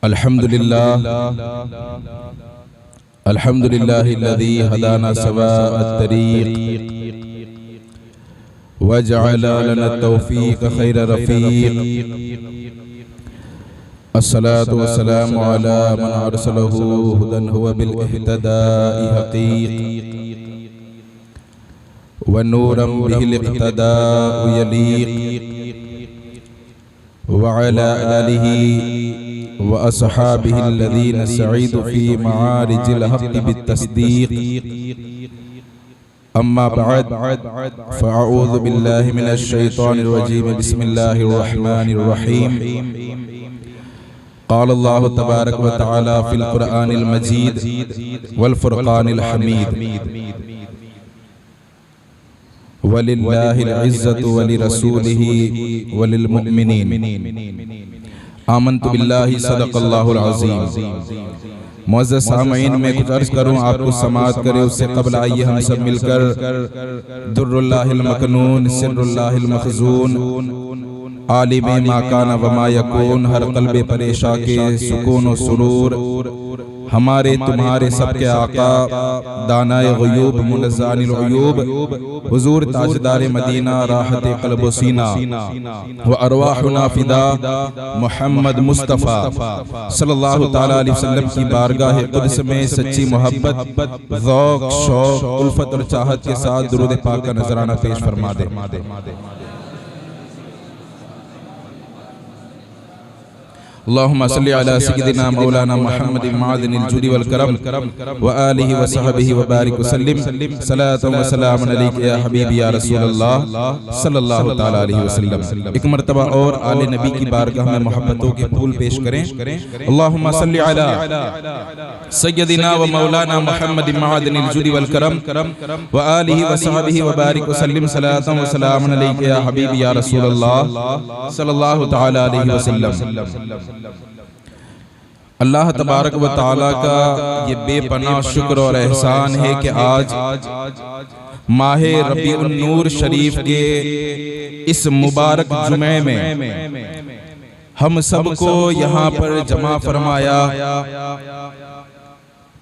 अल्हम्दुलिल्लाह अल्हम्दुलिल्लाहिल्लज़ी हदाना सवाअत तरीक़ व जअल लना तौफ़ीक़ खैर रफ़ीक़। अस्सलातु वस्सलामु अला मन अरसलहु हुदन हुवा बिल इह्तिदाइ हक़ीक़ व नूरन बिहिल इक़्तिदाउ यलीक़ व अला आलिहि व अस्हाबिहिल्लज़ीना सईदू फ़ी मआरिजिल हक़्क़ि बित्तस्दीक़। अम्मा बअद फ़अऊज़ु बिल्लाहि मिनश शैतानिर रजीम। बिस्मिल्लाहिर रहमानिर रहीम। क़ाल अल्लाहु तबारक व तआला फ़िल क़ुरआनिल मजीद वल फ़ुरक़ानिल हमीद। वलिल्लाहिल इज़्ज़तु व लिरसूलिहि व लिल मुअमिनीन। आमन्तु बिल्लाहि सदक़ल्लाहुल अज़ीम। मुअज़्ज़ज़ सामईन, मैं कुछ अर्ज़ करूँ, आपको समाअत करे। उससे क़ब्ल आइए हम सब मिलकर दुर्रुल्लाहिल मकनून सिर्रुल्लाहिल मख़ज़ून आलिमे मा काना व मा यकून, हर क़ल्बे परेशा के सुकून व सुरूर, हमारे तुम्हारे सबके आका दानाए ग़ुयूब मुनज़्ज़ानिल उयूब हुज़ूर ताजदार मदीना राहते क़ल्ब व सीना व अरवाहुना फ़िदा मोहम्मद मुस्तफ़ा सल्लल्लाहु ताला अलैहि वसल्लम की बारगाह क़ुद्स में सच्ची मोहब्बत, ज़ौक़, शौक़, उल्फ़त और चाहत के साथ दुरूद पाक का नजराना पेश फरमा दे। अल्लाहुम्मा सल्लि अला सय्यिदिना मौलाना मुहम्मदिन मादिनिल जुदी वल करम व आलिहि व सहबिहि व बारिक वसल्लिम। सलातु व सलाम अलैका या हबीबी या रसूलल्लाह सल्लल्लाहु ताला अलैहि वसल्लम। एक मर्तबा और आले नबी की बारगाह में मोहब्बतों के फूल पेश करें। अल्लाहुम्मा सल्लि अला सय्यिदिना व मौलाना मुहम्मदिन मादिनिल जुदी वल करम व आलिहि व सहबिहि व बारिक वसल्लिम। सलातु व सलाम अलैका या हबीबी या रसूलल्लाह सल्लल्लाहु ताला अलैहि वसल्लम। अल्लाह तबारक व तआला का ये बेपनाह शुक्र और एहसान है कि आज माहे रबीउन नूर शरीफ के इस मुबारक जुमे में हम सबको यहाँ पर जमा फरमाया।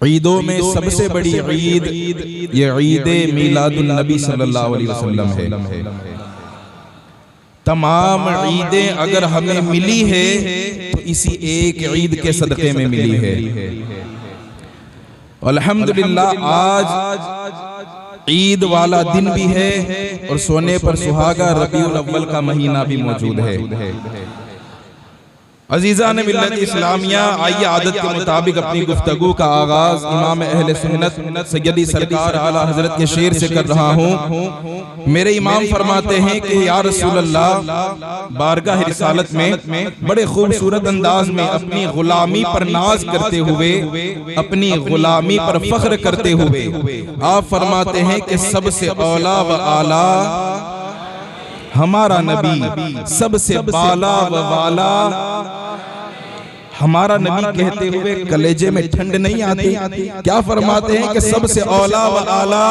ईदों में सबसे बड़ी ईद ये ईद मीलादुन नबी सल्लल्लाहु अलैहि वसल्लम है। तमाम ईदें अगर हमें मिली है तो इसी एक ईद के सदक़े में मिली है। अल्हम्दुलिल्लाह आज ईद वाला दिन भी है और सोने पर सुहागा रबीउल अव्वल का महीना भी मौजूद है। अजीज़ान मिल्लत इस्लामिया, आइए आदत के मुताबिक अपनी गुफ्तगू का आगाज इमाम अहले सुन्नत सैयदी सरकार आला हजरत के शेर से कर रहा हूँ। मेरे इमाम फरमाते हैं कि या रसूल अल्लाह, बारगाह रिसालत में बड़े खूबसूरत अंदाज में अपनी गुलामी पर नाज करते हुए, अपनी गुलामी पर फख्र करते हुए आप फरमाते हैं कि सबसे औला व आला हमारा नबी, सबसे बाला व वाला हमारा नबी कहते हुए कलेजे में ठंड नहीं आती। क्या फरमाते हैं कि सबसे औला व आला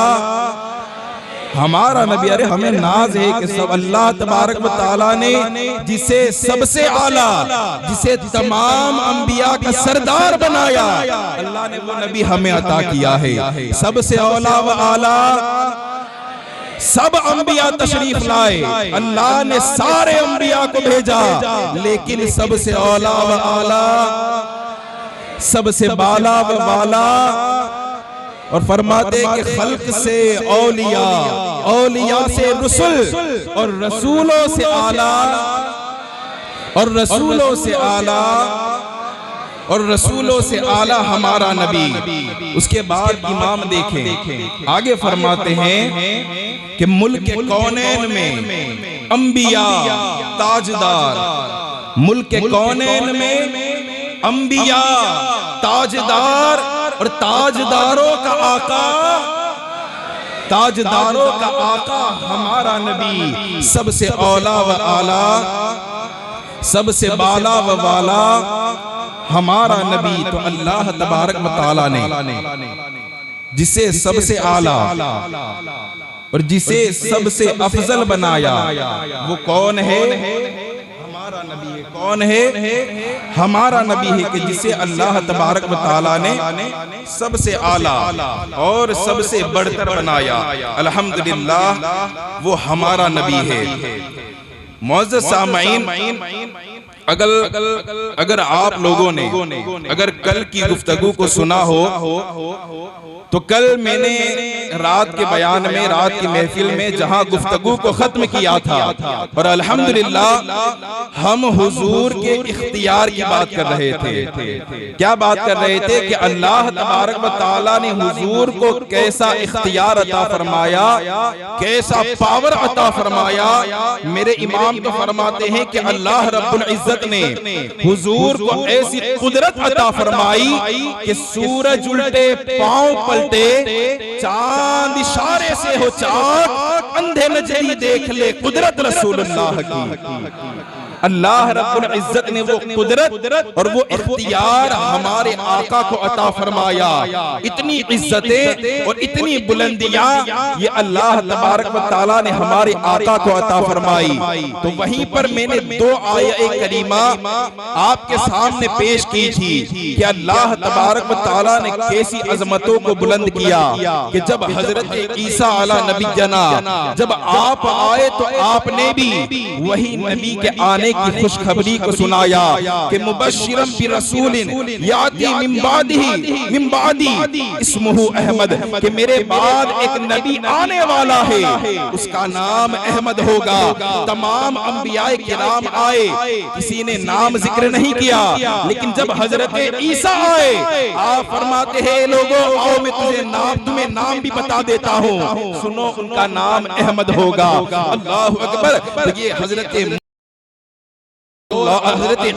हमारा नबी। अरे हमें नाज है कि सब अल्लाह तबारक व तआला ने जिसे सबसे आला, जिसे तमाम अंबिया का सरदार बनाया, अल्लाह ने वो नबी हमें अता किया है। सबसे औला व आला सब अंबिया तशरीफ लाए, अल्लाह ने सारे अंबिया को भेजा, लेकिन सबसे औला व आला, सबसे बाला व वाला। और फरमाते कि खल्क से औलिया, औलिया से रसूल, और रसूलों से आला, और रसूलों से आला, और रसूलों से आला हमारा नबी। उसके बाद इमाम देखें, आगे फरमाते हैं कि मुल्क कौनैन में अंबिया ताजदार, मुल्क कौनैन में अंबिया ताजदार, और ताजदारों का आका, ताजदारों का आका हमारा नबी, सबसे औला व आला, सबसे बाला व वाला हमारा नबी। तो अल्लाह तबारक व तआला ने जिसे सबसे आला और जिसे सबसे अफजल बनाया वो कौन है? हमारा नबी है। कौन है? हमारा नबी है कि जिसे अल्लाह तबारक व तआला ने सबसे आला और सबसे बढ़कर बनाया। अल्हम्दुलिल्लाह वो हमारा नबी है। मुअज़्ज़ज़ सामईन, अगर आप लोगों ने अगर कल की गुफ्तगू को सुना हो तो कल मैंने रात के बयान में, रात की महफिल में जहां गुफ्तगू को खत्म किया था और अल्हम्दुलिल्लाह हम हुजूर के इख्तियार की बात कर रहे थे। क्या बात कर रहे थे? कि अल्लाह तबारक व तआला ने हुजूर को कैसा इख्तियार अता फरमाया, कैसा पावर अता फरमाया। मेरे इमाम तो फरमाते हैं कि अल्लाह रब्बुल इज्जत ने हुजूर को ऐसी कुदरत अता फरमाई कि सूरज उल्टे पांव पलटे, चांद इशारे से हो चाक, अंधे नजरी देख ले कुदरत रसूलुल्लाह की। अल्लाह रब्बुल इज्जत ने वो कुदरत और वो इख्तियार हमारे आका को अता फरमाया। इतनी इज्जतें और इतनी बुलंदियां ये अल्लाह तबारक व तआला ने हमारे आका को अता फरमाई। तो वहीं पर मैंने दो आयत करीमा आपके सामने पेश की थी कि अल्लाह तबारक व तआला ने कैसी अजमतों को बुलंद किया कि जब हजरत ईसा अला नबी जना जब आप आए तो आपने भी वही नबी के आने की खुशखबरी को सुनाया कि मुबश्शिरम बि रसूलिन याती मिन बादी इस्मुहु अहमद, कि मेरे बाद एक नबी आने वाला है, उसका नाम अहमद होगा। तमाम अंबियाए किराम आए, किसी ने नाम जिक्र नहीं किया, लेकिन जब हजरत ईसा आए आप फरमाते हैं लोगों आओ मैं तुम्हें नाम भी बता देता हूँ, सुनो उनका नाम अहमद होगा। अल्लाहु अकबर। तो ये हजरत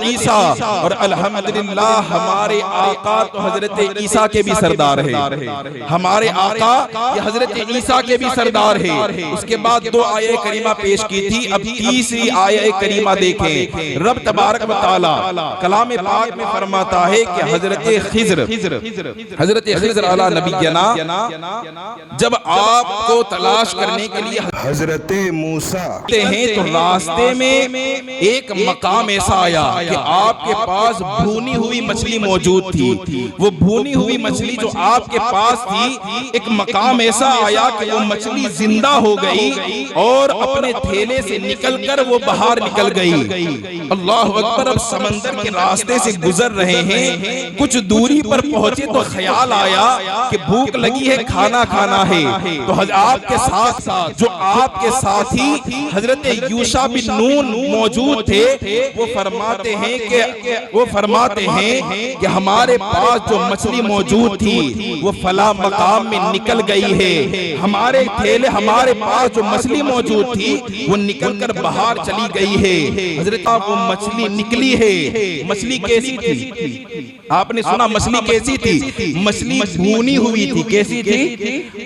ईसा और अल्हम्दुलिल्लाह हमारे आका तो हजरत ईसा के भी सरदार है। हमारे आका ये हजरत ईसा के भी सरदार है। उसके बाद दो आयत करीमा पेश की थी, अब तीसरी आयत करीमा देखें। रब तबारक व तआला कलाम पाक में फरमाता है कि हजरत खिज़्र अला नबीना जब आपको तलाश करने के लिए हजरत मूसा हैं तो रास्ते में एक मकाम ऐसा आया कि आपके पास भूनी हुई मछली मौजूद थी। वो भूनी हुई मछली जो आपके पास थी, एक मकाम ऐसा आया कि वो मछली जिंदा हो गई और अपने थैले से निकलकर वो बाहर निकल गई। अल्लाह अकबर। अब समंदर के रास्ते से गुजर रहे हैं, कुछ दूरी पर पहुंचे तो ख्याल आया कि भूख लगी है, खाना खाना है। तो आपके साथ जो आपके साथी हजरत यूशा बिन नून मौजूद थे, वो फरमाते हैं कि हमारे पास जो मछली मौजूद थी वो फला मकाम में निकल गई है। हमारे थैले हमारे पास जो मछली मौजूद थी वो निकलकर बाहर चली गई है। हजरत वो मछली निकली है। मछली कैसी थी? आपने सुना मछली कैसी थी? मछली भूनी हुई थी। कैसी थी?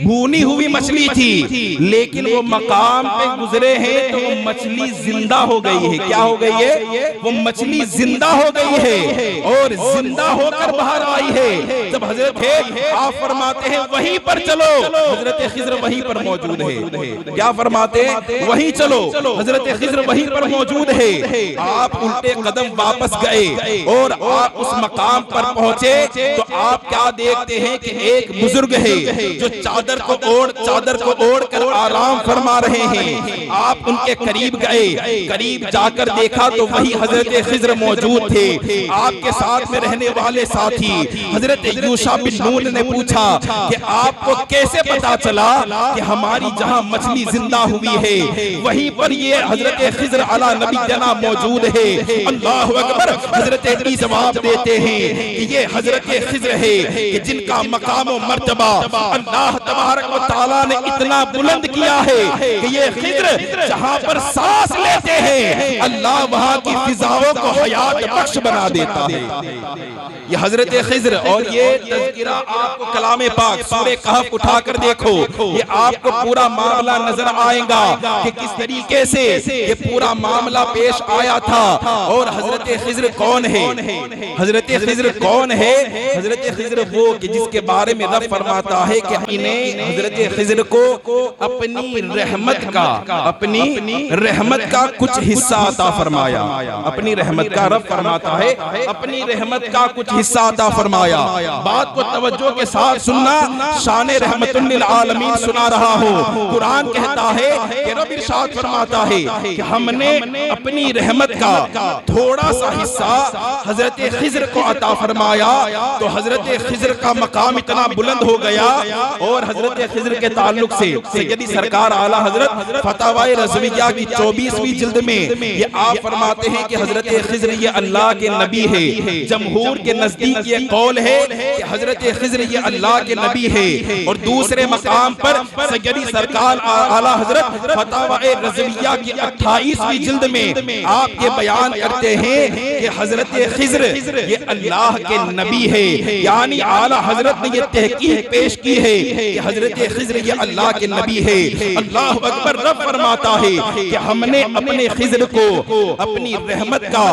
भूनी हुई मछली थी। लेकिन वो मकाम पे गुजरे हैं तो वो मछली जिंदा हो गई है। क्या हो गई है? वो मछली जिंदा हो गई है और जिंदा होकर बाहर आई है। जब हजरत आप फरमाते हैं वहीं पर चलो, हजरत खिज़्र वहीं पर मौजूद है। क्या फरमाते हैं? वहीं चलो, हजरत खिज़्र वहीं पर मौजूद है। आप उल्टे कदम वापस गए और आप उस मकाम पर पहुंचे तो आप क्या देखते हैं कि एक बुजुर्ग है जो चादर को ओढ़ कर आराम फरमा रहे हैं। आप उनके करीब गए, करीब जाकर देखा तो वही हजरत खिज़्र मौजूद थे। आपके साथ में रहने वाले साथी हजरत यूशा बिन नून ने पूछा कि आपको कैसे पता चला कि हमारी जहां मछली जिंदा हुई है वहीं पर ये हजरत खिज़्र अला नबी जना मौजूद है? अल्लाह अकबर। हजरत ईसा जवाब देते हैं कि ये हजरत खिज़्र है कि जिनका मकाम और मर्तबा अल्लाह तबारक व तआला ने इतना बुलंद किया है कि ये खिज़्र जहां पर सांस लेते हैं अल्लाह वहां की फिजाओं को हयात बख्श बना देता है। ये हजरत खिज़्र। और ये तज़किरा आपको कलामे पाक सूरे कहफ उठाकर देखो, ये आपको पूरा मामला नजर आएगा कि किस तरीके से ये पूरा मामला पेश आया था। और हजरत खिज़्र कौन है? हजरत खिज़्र कौन है? हजरत खिज़्र वो कि जिसके बारे में रब फरमाता है कि इन्हें हजरत खिज़्र को अपनी रहमत का कुछ हिस्सा अता फरमाया। अपनी रहमत का रब फरमाता है अपनी रहमत का कुछ हिस्सा अता फरमाया। बात को तवज्जो के साथ सुनना, शान रहमतुल लिल आलमीन सुना रहा हूँ। कुरान कहता है कि रब इरशाद फरमाता है कि हमने अपनी रहमत का थोड़ा सा हिस्सा हजरत खिज़्र को अता फरमाया। तो हजरत खिज़्र का मकाम इतना बुलंद हो गया और हजरत खिज़्र के ताल्लुक से सैयदी सरकार आला हजरत फतवाए रज़विया की 24वीं जिल्द में ये आप फरमाते हैं कि हजरत खिज़्र ये अल्लाह के नबी है। जमहूर के नजदीक ये कौल है कि हजरत खिज़्र ये अल्लाह के नबी है। और दूसरे मकाम पर सैयदी सरकार आला हजरत फतवाए रज़विया की 28वीं जिल्द में आप ये बयान करते हैं कि हजरत खिज़्र ये अल्लाह के नबी है। यानी आला हजरत ने ये तहकीक पेश की है कि हजरत खिज़्र ये अल्लाह के नबी है। अल्लाह अकबर। रब फरमाता है कि हमने अपने खिज़्र को अपनी रहमत का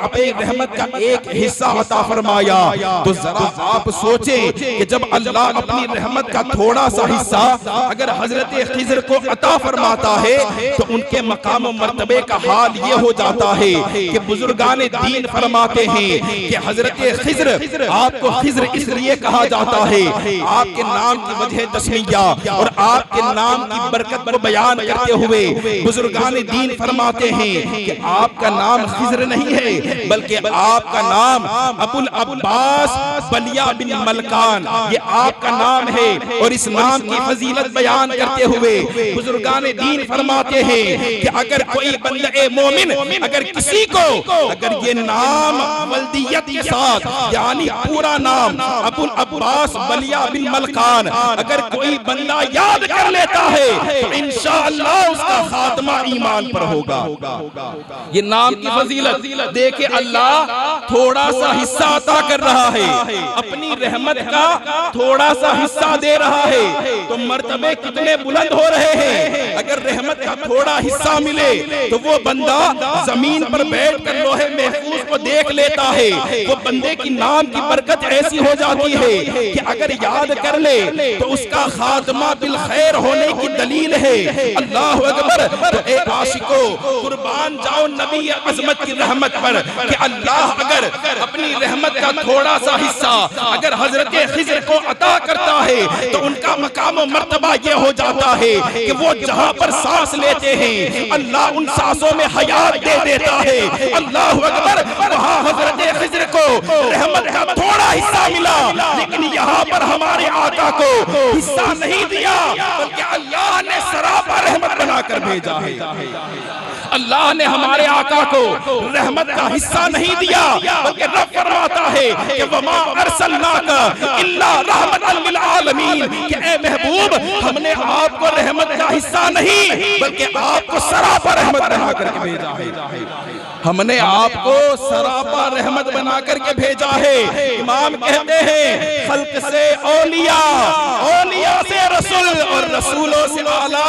अपनी रहमत का एक हिस्सा अता फरमाया। तो जरा आप सोचें कि जब अल्लाह अपनी रहमत का थोड़ा सा हिस्सा अगर हजरत खिज़्र को अता फरमाता है तो उनके मकाम मर्तबे का हाल ये हो जाता है कि बुजुर्गाने दीन फरमाते हैं कि हजरत खिज़्र आपको खिज़्र इसलिए कहा जाता है आपके नाम की वजह तस्मिया और आपके नाम की बरकत को बयान करते हुए बुजुर्गाने दीन फरमाते हैं कि आपका नाम खिज़्र नहीं है बल्कि आपका नाम अबुल अब्बास बलिया बिन मलकान ये आपका नाम है। और इस नाम की फजीलत बयान करते हुए बुजुर्गाने दीन फरमाते हैं कि अगर कोई बंदे मोमिन अगर किसी को अगर ये नाम वल्दियत के साथ यानी पूरा नाम अबुल अब्बास बलिया बिन मलकान अगर कोई बंदा याद कर लेता है तो इंशाअल्लाह उसका खात्मा ईमान पर होगा। ये नाम की फजीलत देखे अल्लाह थोड़ा सा हिस्सा अता कर रहा है, अपनी रहमत का थोड़ा सा हिस्सा दे रहा है तो मर्तबे कितने बुलंद हो रहे हैं। अगर रहमत का थोड़ा हिस्सा मिले तो वो बंदा जमीन पर बैठ कर लोहे महफूज को देख लेता है। वो बंदे की नाम की बरकत ऐसी हो जाती है कि अगर याद कर ले तो उसका खात्मा बिल खैर होने की दलील है। अल्लाह अकबर। तो ए आशिको कुर्बान जाओ नबी अजमत की रहमत पर कि अल्लाह अगर अपनी रहमत का थोड़ा सा हिस्सा अगर हजरत खिज़्र को अता करता है तो उनका मकाम मर्तबा ये हो जाता है कि वो जहां पर सांस लेते हैं अल्लाह उन सांसों में हयात दे देता है। अल्लाह अकबर। वहां हजरत खिज़्र को रहमत का थोड़ा हिस्सा मिला लेकिन यहाँ पर हमारे आका को हिस्सा नहीं दिया बल्कि अल्लाह ने सरापा रहमत बनाकर भेजा है। अल्लाह ने हमारे आका को रहमत का हिस्सा नहीं दिया बल्कि रब फरमाता है कि वमा अरसलनाका इल्ला रहमतल लिल आलमीन कि ए महबूब हमने आपको रहमत का हिस्सा नहीं बल्कि आपको सरापा रहमत बना करके भेजा है। हमने आपको सरापा रहमत बना करके भेजा है। इमाम कहते हैं खल्क से औलिया, औलिया से रसूल और रसूलों से आला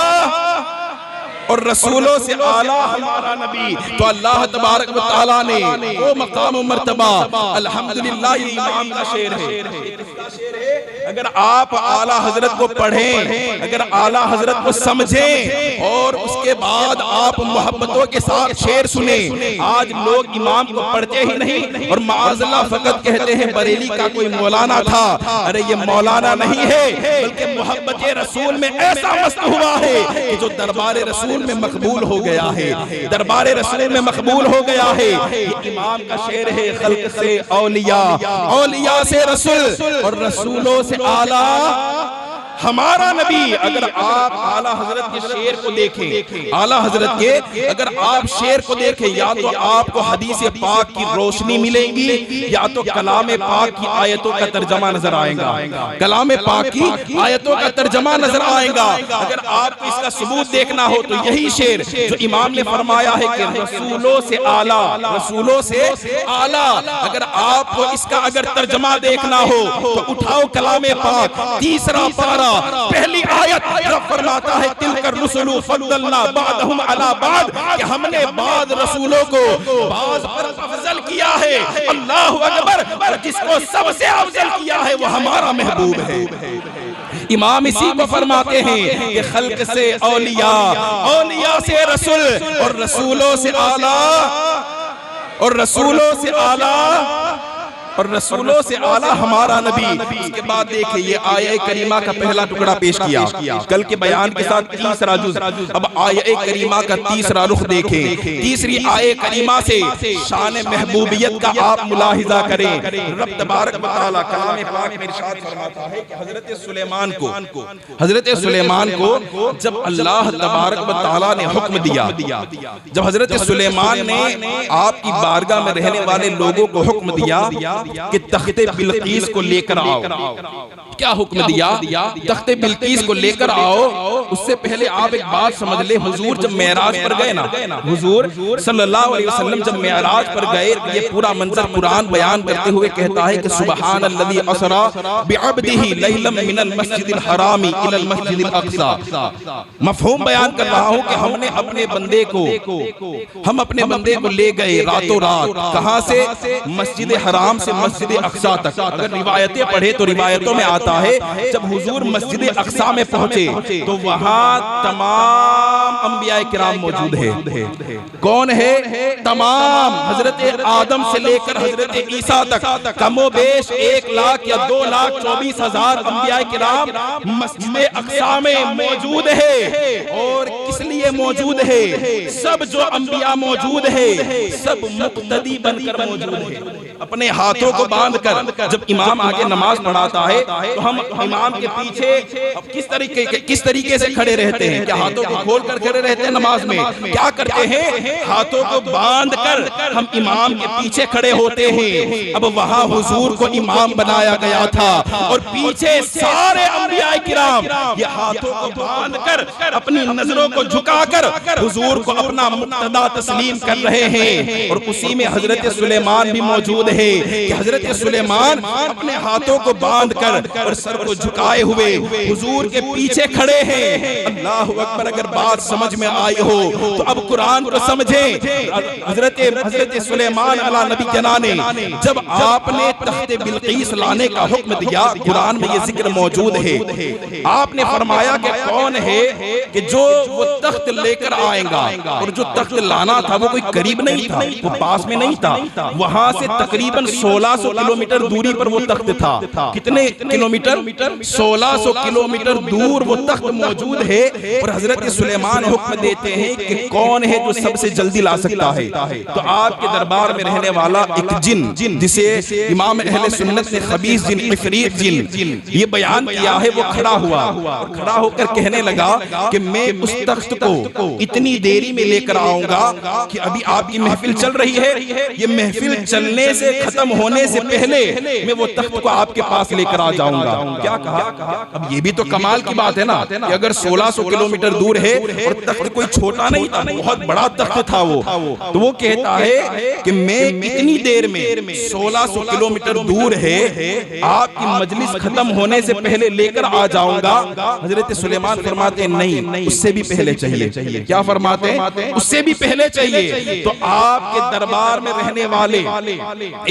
और रसूलों से आला हमारा नबी। तो अल्लाह तबारक व तआला ने वो मकाम मर्तबा अल्हम्दुलिल्लाह ये इमाम का शेर है। अगर आप आला हजरत को पढ़ें अगर आला हजरत को समझें और उसके बाद आप मोहब्बतों के साथ शेर सुने। आज लोग इमाम को पढ़ते ही नहीं और माअज़ल्लाह फकत कहते हैं बरेली का कोई मौलाना था। अरे ये मौलाना नहीं है बल्कि मोहब्बत रसूल में ऐसा मस्त हुआ है कि जो दरबार रसूल में मकबूल हो गया है, दरबार रसूल में मकबूल हो गया है। ये इमाम का शेर है खल्क से औलिया, औलिया से रसूल और रसूलों से आला हमारा नबी। अगर आप आला हजरत के शेर को देखें, आला हजरत के अगर आप शेर को देखें या तो आपको हदीस पाक की रोशनी मिलेगी या तो कलाम पाक की आयतों का तर्जमा नजर आएगा, कलाम पाक की आयतों का तर्जमा नजर आएगा। अगर आपको इसका सबूत देखना हो तो यही शेर जो इमाम ने फरमाया है कि रसूलों से आला, रसूलों से आला। अगर आपको इसका अगर तर्जमा देखना हो तो उठाओ कलाम पाक तीसरा पारा पहली आयत रब फरमाता है तिलकर रुसुलु फद्दलना बादहुम अला बाद कि हमने बाद रसूलों को बाज पर अफजल किया है। अल्लाह अकबर। और जिसको सबसे अफजल किया है वो हमारा महबूब है। इमाम इसी को फरमाते हैं कि खल्क से औलिया, औलिया से रसूल, और रसूलों से आला, और रसूलों से आला, और रसूलों से आला हमारा नबी। उसके बाद देखिए ये आये करीमा का पहला टुकड़ा पेश किया, कल के बयान के साथ तीसरा जुज। अब आये करीमा का तीसरा रुख देखें। तीसरी आये करीमा से शान महबूबियत का आप मुलाहिजा करें। रब तबारक व तआला कलाम पाक में इरशाद फरमाता है कि हजरत सुलेमान को जब अल्लाह तबारक व तआला ने हुक्म दिया, जब हजरत सुलेमान ने आपकी बारगाह में रहने वाले लोगों को हुक्म दिया कि तख्ते बिल्कीस को लेकर आओ, क्या हुक्म दिया? तख्ते बिल्कीस को लेकर आओ। उससे पहले आप एक बात समझ ले, हुजूर जब मेराज पर गए ना, हुजूर सल्लल्लाहु अलैहि वसल्लम जब मेराज पर गए, ये पूरा मंजर कुरान बयान करते हुए कहता है कि सुबहानल्लज़ी असरा बिअब्दिही लैलन मिनल मस्जिदिल हरामी इलल मस्जिदिल अक़सा। मफ़हूम बयान कर रहा हूं कि हमने अपने बंदे को ले गए रातों रात, कहां से? मस्जिद हराम से मस्जिद अक़सा तक। अगर रिवायतें पढ़े तो रिवायतों में आता है जब हुजूर मस्जिद अक़सा में पहुंचे तो वहां तमाम अंबिया किराम मौजूद है। कौन है? तमाम, हजरत आदम से लेकर हजरत ईसा तक कमोबेश 1 लाख या 2,24,000 अंबिया किराम मस्जिद अक़सा में मौजूद है। और किस लिए मौजूद है? सब जो अंबिया मौजूद है सब मुक्तदी बनकर मौजूद है। अपने हाथों को बांधकर जब इमाम आगे नमाज पढ़ाता है तो हम इमाम के पीछे किस तरीके से खड़े रहते हैं? क्या हाथों को खोलकर खड़े रहते हैं नमाज में? क्या करते हैं? हाथों को बांधकर हम इमाम के पीछे खड़े होते हैं। अब वहां हुजूर को इमाम बनाया गया था और पीछे सारे अंबिया किराम ये हाथों को बांधकर अपनी नजरों को झुकाकर हुजूर को अपना मुक्तदा तस्लीम कर रहे हैं। और उसी में हजरत सुलेमान भी मौजूद है कि हजरत सुलेमान अपने हाथों को बांधकर और सर को झुकाए हुए हुजूर के पीछे खड़े हैं। अल्लाहु अकबर। अगर बात समझ में आई हो तो अब कुरान को समझें। हजरत सुलेमान अला नबी जना ने जब आपने तख्ते बिल्कीस लाने का हुक्म दिया, कुरान में ये जिक्र मौजूद है। आपने फरमाया कि कौन है कि जो वो तख्त लेकर आएगा, और जो तख्त लाना था वो कोई करीब नहीं था, वो पास में नहीं था, वहां से तकरीबन 1600 किलोमीटर दूरी पर वो तख्त था। कितने किलोमीटर? 1600 किलोमीटर दूर वो तख्त मौजूद है। और हजरत सुलेमान हुक्म देते हैं कि कौन है जो सबसे जल्दी ला सकता है? तो आपके दरबार में रहने वाला एक जिन जिसे इमाम अहले सुन्नत ने खबीस जिन, इफरीत जिन ये बयान किया है, वो खड़ा हुआ और खड़ा होकर कहने लगा कि मैं उस तख्त को इतनी देरी में लेकर आऊंगा कि अभी आपकी महफिल चल रही है, ये महफिल चलने से खत्म होने से पहले मैं वो तख्त को आपके पास लेकर आ जाऊंगा। क्या कहा? अब ये भी तो कमाल की बात है ना कि अगर 1600 किलोमीटर दूर है और तख्त कोई छोटा नहीं था, बहुत बड़ा तख्त था वो, तो वो कहता है कि मैं इतनी देर में 1600 किलोमीटर दूर है, आपकी मजलिस खत्म होने से पहले लेकर आ जाऊंगा। हजरत सुलेमान फरमाते हैं नहीं, उससे भी पहले चाहिए। क्या फरमाते हैं? उससे भी पहले चाहिए। तो आपके दरबार में रहने वाले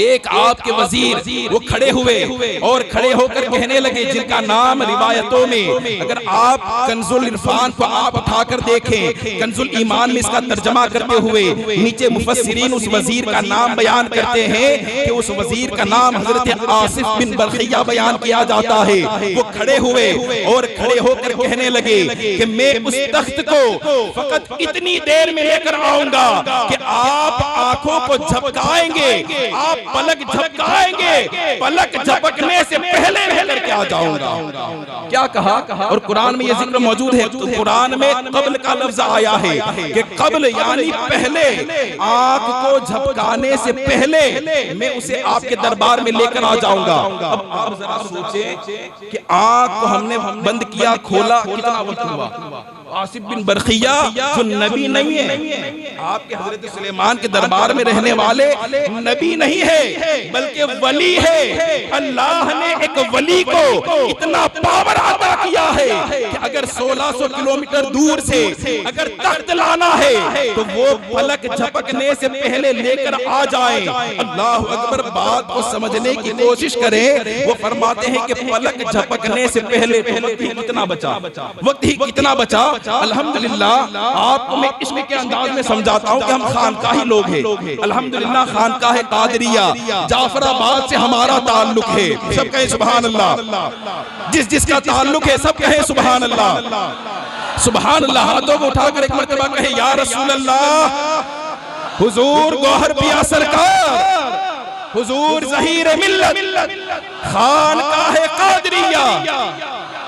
एक आपके वजीर वो खड़े हुए और खड़े होकर कहने लगे, जिनका नाम रिवायतों में अगर आप कंजुल इरफान को आप उठाकर देखें, कंजुल ईमान में इसका तर्जमा करते हुए नीचे मुफस्सिरीन उस वजीर का नाम बयान करते हैं कि उस वजीर का नाम हजरत आसिफ बिन बरखिया बयान किया जाता है। वो खड़े हुए और खड़े होकर कहने लगे कि मैं उस तख्त को फकत इतनी देर में लेकर आऊंगा कि आप आंखों को झपकाएंगे, आप पलक झपकाएंगे, पलक झपकने से पहले लेकर के आ जाऊंगा। क्या कहा? और कुरान में ये जिक्र मौजूद है। तो कुरान में कब्ल का लफ्ज आया है कि कब्ल यानी पहले, आंख को झपकाने से पहले मैं उसे आपके दरबार में लेकर आ जाऊंगा। अब आप जरा सोचें कि आंख को हमने बंद किया, खोला, कितना वक्त हुआ? आसिफ बिन बरखिया जो नबी नहीं है, आपके हजरत सुलेमान के दरबार में रहने वाले नबी नहीं है बल्कि वली है। अल्लाह ने एक वली को इतना पावर अता किया है कि अगर 1600 किलोमीटर दूर से अगर तख्त लाना है तो वो पलक झपकने से पहले लेकर आ जाए। अल्लाह अकबर, बात को समझने की कोशिश करें। वो फरमाते हैं कि पलक झपकने से पहले वक्त ही कितना बचा, वक्त ही कितना बचा। अल्हम्दुलिल्लाह, आपको मैं इसके अंदाज में समझाता हूं कि हम खानकाही लोग हैं। अल्हम्दुलिल्लाह, खानकाह कादरिया जाफराबाद से हमारा ताल्लुक है। सब कहें सुभान अल्लाह। जिस जिसका ताल्लुक है सब कहें सुभान अल्लाह। सुभान अल्लाह। हाथों को उठाकर एक मर्तबा कहे या रसूल अल्लाह, हुजूर गौहर पिया सरकार, हुजूर ज़हीर मिल्लत, खानकाह कादरिया।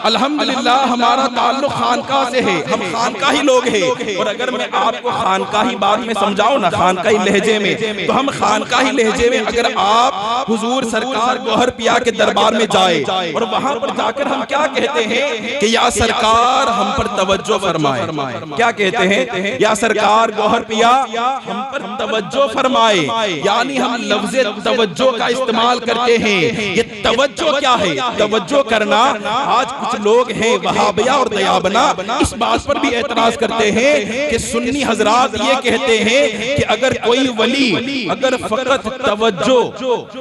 अल्हम्दुलिल्लाह, हमारा ताल्लुक खानकाह से है, हम खानकाही लोग हैं। और अगर मैं आपको खानकाही बात में समझाऊं ना, खानकाही लहजे में, तो हम खानकाही लहजे में अगर आप हुजूर सरकार गौहर पिया के दरबार में जाए और वहां पर जाकर हम क्या कहते हैं कि या सरकार हम पर तवज्जो फरमाए। क्या कहते हैं? या सरकार गौहर पिया हम पर तवज्जो फरमाए। यानी हम लफ्ज़ तवज्जो का इस्तेमाल करते हैं। ये तवज्जो क्या है? तवज्जो करना। आज कुछ लोग हैं वहाबिया और दयाबना इस बात पर भी एतराज करते हैं कि सुन्नी हजरात ये कहते हैं कि अगर कोई वली अगर फकत तवज्जो,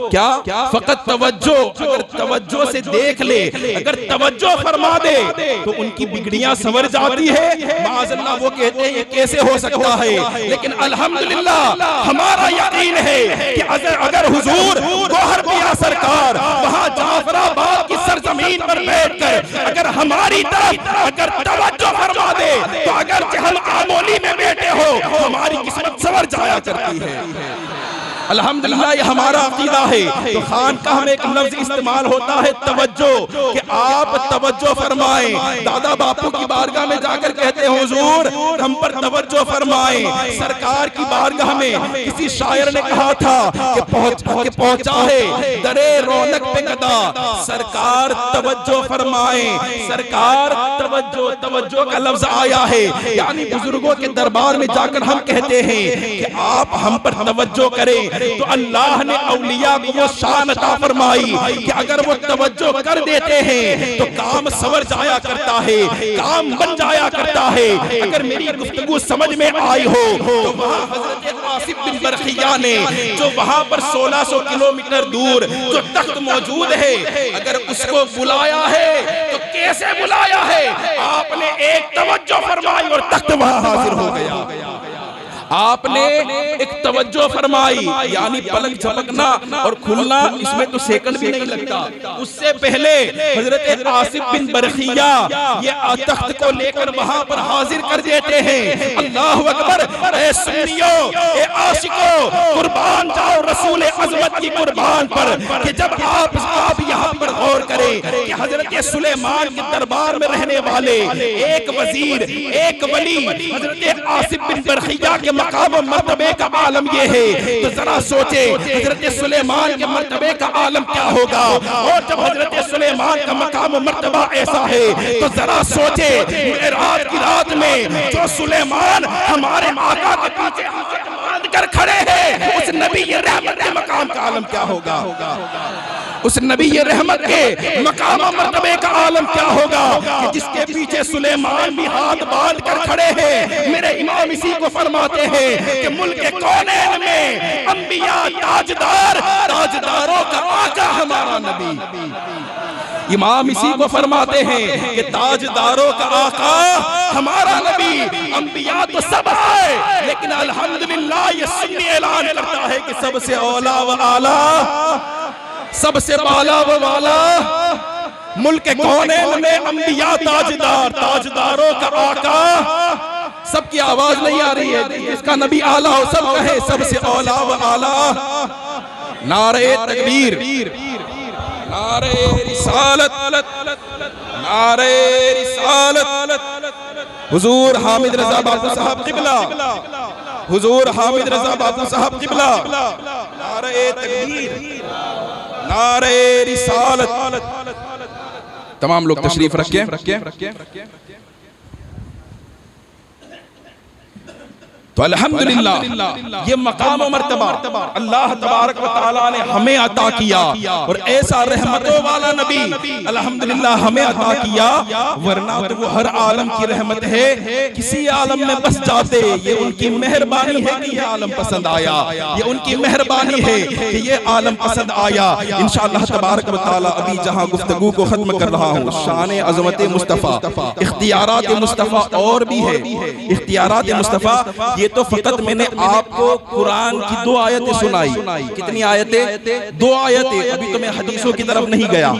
क्या फकत तवज्जो, अगर तवज्जो से देख ले, अगर तवज्जो फरमा दे तो उनकी बिगड़ियां संवर जाती है। माज़अल्लाह, वो कहते हैं ये कैसे हो सकता है? लेकिन अल्हम्दुलिल्लाह, हमारा यकीन है कि अगर हुजूर गौहर पिया सरकार वहां जाफराबाद की सरजमीन पर बैठकर अगर हमारी तरफ अगर तवज्जो फरमा दे तो अगर हम आमोली में बैठे हो हमारी किस्मत संवर जाया करती है। अल्हम्दुलिल्लाह, ये हमारा अकीदा है। तो खानकाह में एक लफ्ज इस्तेमाल होता है तवज्जो, कि आप तवज्जो फरमाएं। दादा बापू की बारगाह में जाकर कहते हैं हुजूर हम पर तवज्जो फरमाएं। सरकार की बारगाह में किसी शायर ने कहा था कि पहुंचा है दरे रौनक पे गदा, सरकार तवज्जो फरमाएं। सरकार तवज्जो, तवज्जो का लफ्ज आया है, यानी बुजुर्गों के दरबार में जाकर हम कहते हैं कि आप हम पर तवज्जो करें। तो अल्लाह ने औलिया को वो शान अता फरमाई कि अगर वो तवज्जो कर देते हैं तो काम संवर जाया करता है, काम बन जाया करता है। अगर मेरी गुफ्तगू समझ में आई हो तो वहाँ हजरत आसिफ बिन बरखिया ने जो वहाँ पर 1600 किलोमीटर दूर जो तख्त मौजूद है, अगर उसको बुलाया है तो कैसे बुलाया है? आपने एक तवज्जो फरमाई और तख्त वहाँ हाजिर हो गया। आपने एक तवज्जो फरमाई, यानी पलक झपकना और खुलना, इसमें तो सेकंड भी नहीं लगता। उससे पहले हजरत आसिफ बिन बरखिया ये तख्त को लेकर वहां पर हाजिर कर देते हैं। अल्लाह अकबर। ए सुन्नियों, ए आशिकों, कुर्बान जाओ रसूल अज़मत की कुर्बान पर कि जब आप यहाँ पर गौर करें कि हजरत सुलेमान के दरबार में रहने वाले एक वजीर, एक वली हजरत आसिफ बिन बरखिया के मकाम मर्तबे का आलम ये है, तो जरा सोचे हजरत सुलेमान के मर्तबे का आलम क्या होगा। और जब हजरत सुलेमान का मकाम मर्तबा ऐसा है तो जरा सोचे मेराज की रात में जो सुलेमान हमारे आका के पीछे हाथ बांध कर खड़े हैं, उस नबी ये रहमत के मकाम का आलम क्या होगा। उस नबी ये रहमत के मकाम मर्तबे का आलम क्या होगा कि जिसके पीछे सुलेमान भी हाथ बांध कर खड़े हैं। मेरे इमाम इसी को फरमाते हैं कि मुल्क कौनैन में अंबिया ताजदार, ताजदारों का आका हमारा नबी। इमाम इसी को फरमाते हैं कि ताजदारों का आका हमारा नबी। अंबिया तो सब है, लेकिन अल्हम्दुलिल्लाह ये सुन्नी ऐलान करता है कि सबसे औला व आला, सबसे बाला व वाला, मुल्क कौनैन में अंबिया ताजदार, ताजदारों का आका। सबकी आवाज नहीं आ रही है, इसका नबी आला हो, सब कहे सबसे औला व आला। नारे तकबीर, नारे रिसालत, नारे रिसालत। हुजूर हामिद रजा बापू साहब किबला, हुजूर हामिद रजा बापू साहब किबला। नारे तकबीर, नारे रिसालत। तमाम लोग तशरीफ रखें। तो अल्हम्दुलिल्लाह ये मकाम और मर्तबा अल्लाह तबारक व तआला ने हमें अता किया, और ऐसा रहमतों वाला नबी अल्हम्दुलिल्लाह हमें अता किया, वरना तो वो हर आलम की रहमत है, किसी आलम में बस जाते। ये उनकी मेहरबानी है कि ये आलम पसंद आया, ये उनकी मेहरबानी है कि ये आलम पसंद आया। इंशाअल्लाह तबारक व तआला अभी जहां गुफ्तगू को खत्म कर रहा हूं, शान अज़मत मुस्तफ़ा, इख्तियारात मुस्तफ़ा और भी है। इख्तियारात मुस्तफ़ा ये तो फकत मैंने आपको कुरान की 2 आयतें सुनाई। कितनी आयतें? 2 आयतें। अभी तो मैं हदीसों की तरफ नहीं गया,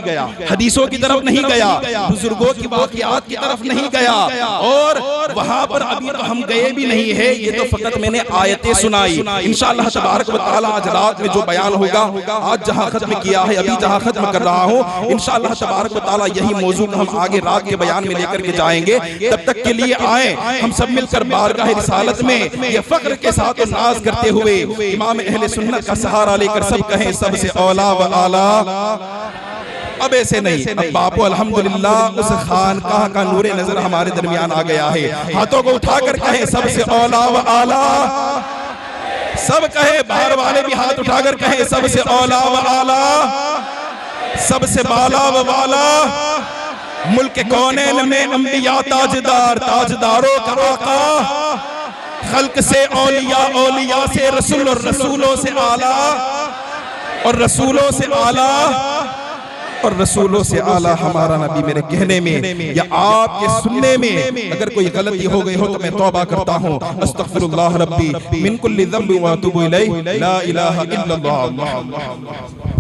हदीसों की तरफ नहीं गया, बुजुर्गों की वाक़ियात की तरफ नहीं गया, और वहां पर अभी तो हम गए भी नहीं है। ये तो फकत मैंने आयतें सुनाई। इंशाअल्लाह तबारक व तआला आज रात में जो बयान होगा, आज जहां खत्म किया है, अभी जहां खत्म कर रहा हूं, इंशाअल्लाह तबारक व तआला यही मौजू हम आगे रात के बयान में लेकर के जाएंगे। तब तक के लिए आए हम सब मिलकर बारगाह रिसालत में ये फख्र के साथ नाज करते हुए इमाम अहले सुन्नत का सहारा लेकर सब कहें सबसे औला व आला। अब ऐसे नहीं, अब बापू अल्हम्दुलिल्लाह उस खानकाह का नूरे नजर हमारे दरमियान आ गया है। हाथों को उठाकर कहें सबसे औला व आला। सब कहे, बाहर वाले भी हाथ उठाकर कहें सबसे औला व आला, सबसे बाला व वाला। मुल्क कौनैन में अंबिया ताजदार, ताजदारों का आका, खल्क से औलिया, औलिया से रसूल, और रसूलों से आला, और रसूलों से आला, और रसूलों से आला हमारा नबी। मेरे कहने में या आपके सुनने में अगर कोई गलती हो गई हो तो मैं तौबा करता हूँ। अस्तगफिरुल्लाह रब्बी मिन कुल्ली ज़ंब व अतूबु इलैहि, ला इलाहा इल्लल्लाह।